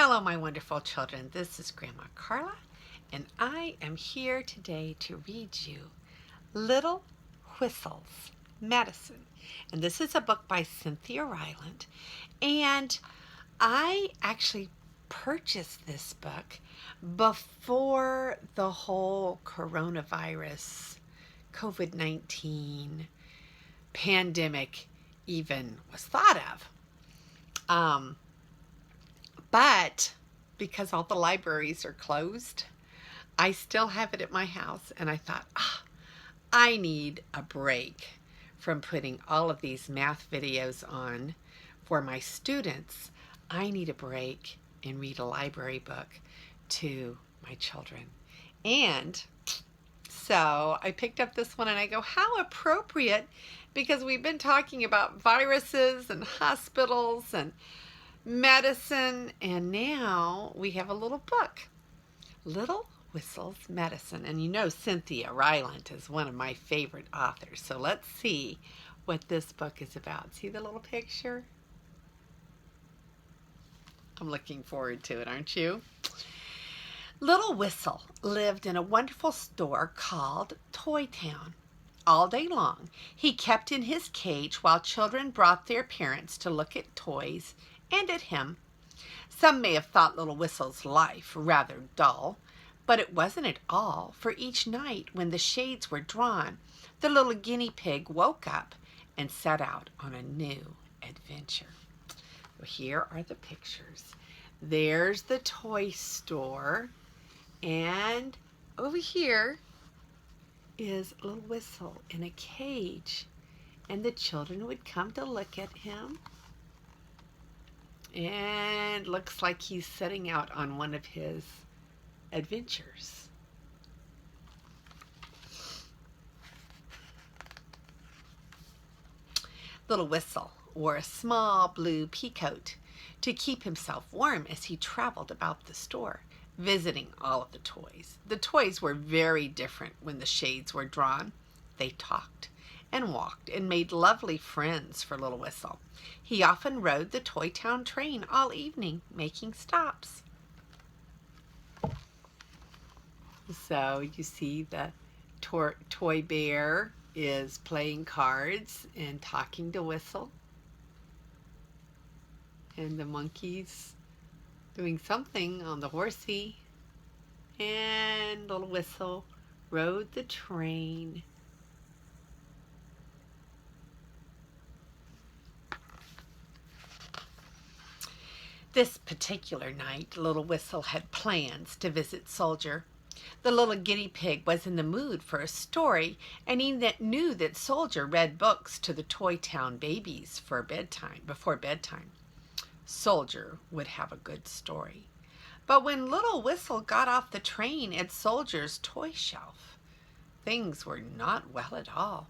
Hello, my wonderful children. This is Grandma Carla, and I am here today to read you Little Whistles Medicine. And this is a book by Cynthia Rylant. And I actually purchased this book before the whole coronavirus, COVID-19 pandemic even was thought of. But because all the libraries are closed, I still have it at my house, and I thought, I need a break from putting all of these math videos on for my students. I need a break and read a library book to my children. And so I picked up this one and I go, how appropriate, because we've been talking about viruses and hospitals and medicine, and now we have a little book, Little Whistles Medicine. And you know Cynthia Rylant is one of my favorite authors, so let's see what this book is about. See the little picture? I'm looking forward to it, aren't you? Little Whistle lived in a wonderful store called Toy Town. All day long, he kept in his cage while children brought their parents to look at toys and at him. Some may have thought Little Whistle's life rather dull, but it wasn't at all, for each night when the shades were drawn, the little guinea pig woke up and set out on a new adventure. Well, here are the pictures. There's the toy store, and over here is Little Whistle in a cage, and the children would come to look at him. And looks like he's setting out on one of his adventures. Little Whistle wore a small blue peacoat to keep himself warm as he traveled about the store, visiting all of the toys. The toys were very different when the shades were drawn. They talked and walked and made lovely friends for Little Whistle. He often rode the Toy Town train all evening, making stops. So you see the toy bear is playing cards and talking to Whistle. And the monkey's doing something on the horsey. And Little Whistle rode the train. This particular night, Little Whistle had plans to visit Soldier. The little guinea pig was in the mood for a story, and he knew that Soldier read books to the Toy Town babies before bedtime. Soldier would have a good story. But when Little Whistle got off the train at Soldier's toy shelf, things were not well at all.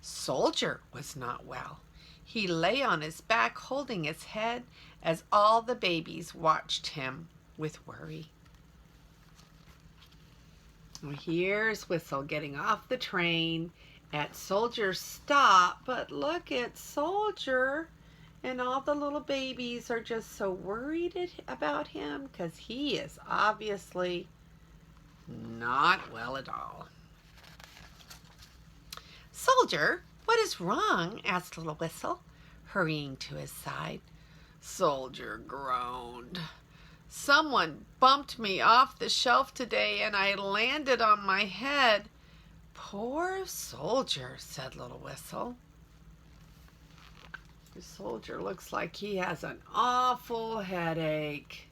Soldier was not well. He lay on his back holding his head as all the babies watched him with worry. Well, here's Whistle getting off the train at Soldier's stop, but look at Soldier, and all the little babies are just so worried about him because he is obviously not well at all. Soldier, what is wrong? Asked Little Whistle, hurrying to his side. Soldier groaned. Someone bumped me off the shelf today and I landed on my head. Poor Soldier, said Little Whistle. The Soldier looks like he has an awful headache.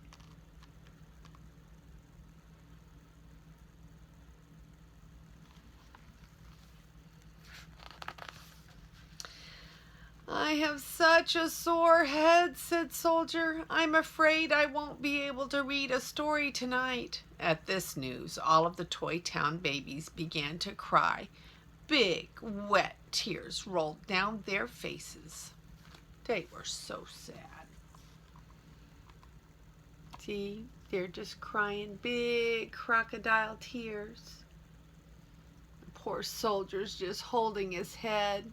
I have such a sore head, said Soldier. I'm afraid I won't be able to read a story tonight. At this news, all of the Toy Town babies began to cry. Big, wet tears rolled down their faces. They were so sad. See, they're just crying big crocodile tears. The poor Soldier's just holding his head.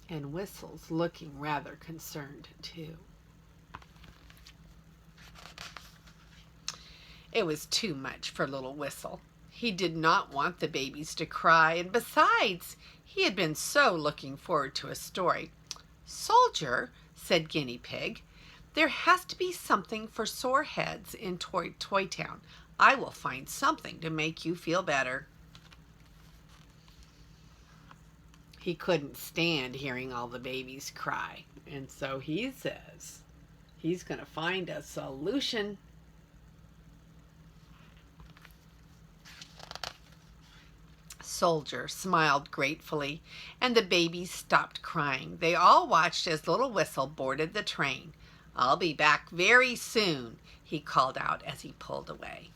And Whistle's looking rather concerned too. It was too much for little Whistle. He did not want the babies to cry, and besides, he had been so looking forward to a story. "Soldier," said Guinea Pig, "there has to be something for sore heads in Toy Town. I will find something to make you feel better." He couldn't stand hearing all the babies cry, and so he says he's going to find a solution. Soldier smiled gratefully, and the babies stopped crying. They all watched as little Whistle boarded the train. "I'll be back very soon," he called out as he pulled away.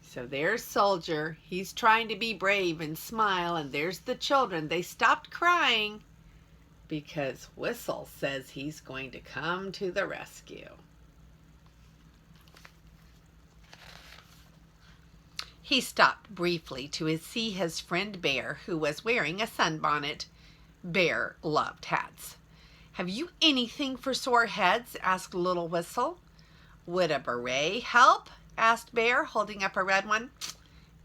So there's Soldier. He's trying to be brave and smile, and there's the children. They stopped crying because Whistle says he's going to come to the rescue. He stopped briefly to see his friend Bear, who was wearing a sunbonnet. Bear loved hats. "Have you anything for sore heads?" asked little Whistle. "Would a beret help?" asked Bear, holding up a red one.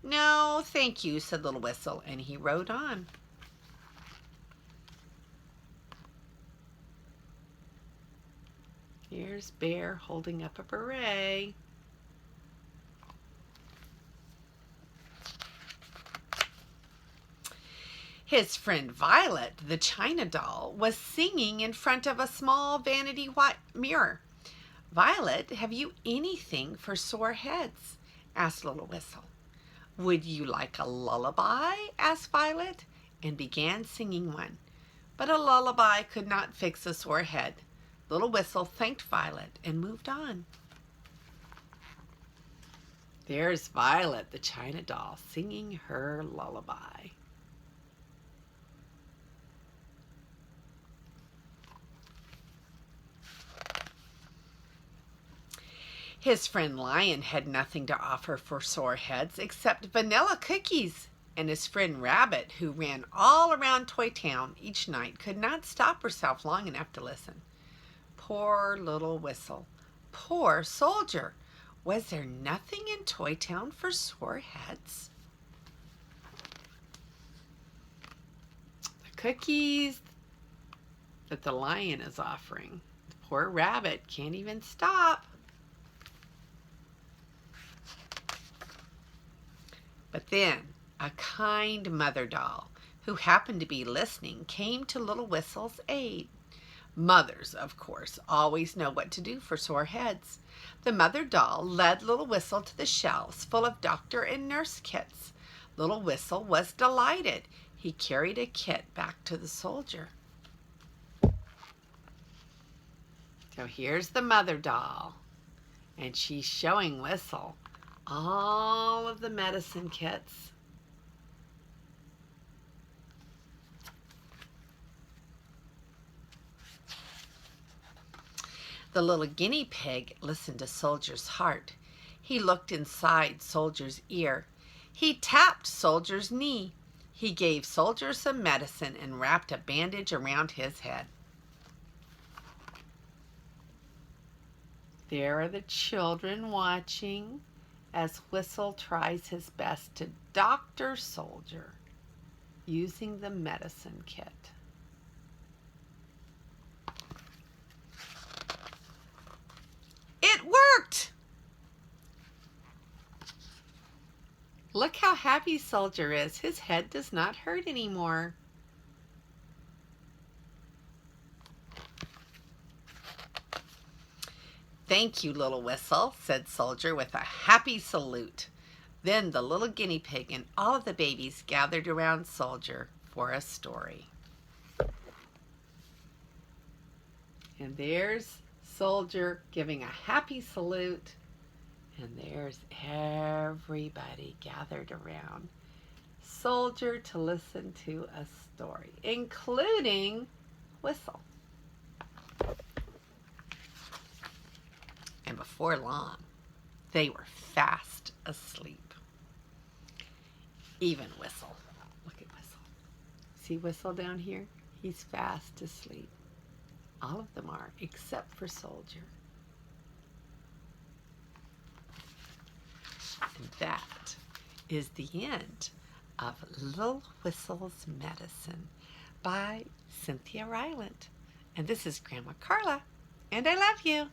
"No, thank you," said little Whistle, and he rode on. Here's Bear holding up a beret. His friend Violet, the China doll, was singing in front of a small vanity mirror. "Violet, have you anything for sore heads?" asked little Whistle. "Would you like a lullaby?" asked Violet, and began singing one. But a lullaby could not fix a sore head. Little Whistle thanked Violet and moved on. There's Violet, the China doll, singing her lullaby. His friend Lion had nothing to offer for sore heads except vanilla cookies, and his friend Rabbit, who ran all around Toy Town each night, could not stop herself long enough to listen. Poor little Whistle. Poor Soldier. Was there nothing in Toy Town for sore heads? The cookies that the lion is offering. Poor Rabbit can't even stop. But then a kind mother doll, who happened to be listening, came to little Whistle's aid. Mothers, of course, always know what to do for sore heads. The mother doll led little Whistle to the shelves full of doctor and nurse kits. Little Whistle was delighted. He carried a kit back to the soldier. So here's the mother doll, and she's showing Whistle all of the medicine kits. The little guinea pig listened to Soldier's heart. He looked inside Soldier's ear. He tapped Soldier's knee. He gave Soldier some medicine and wrapped a bandage around his head. There are the children watching as Whistle tries his best to doctor Soldier using the medicine kit. It worked! Look how happy Soldier is. His head does not hurt anymore. "Thank you, little Whistle," said Soldier with a happy salute. Then the little guinea pig and all of the babies gathered around Soldier for a story. And there's Soldier giving a happy salute, and there's everybody gathered around Soldier to listen to a story, including Whistle. And before long, they were fast asleep. Even Whistle. Look at Whistle. See Whistle down here? He's fast asleep. All of them are, except for Soldier. that is the end of Little Whistle's Medicine by Cynthia Rylant. And this is Grandma Carla, and I love you.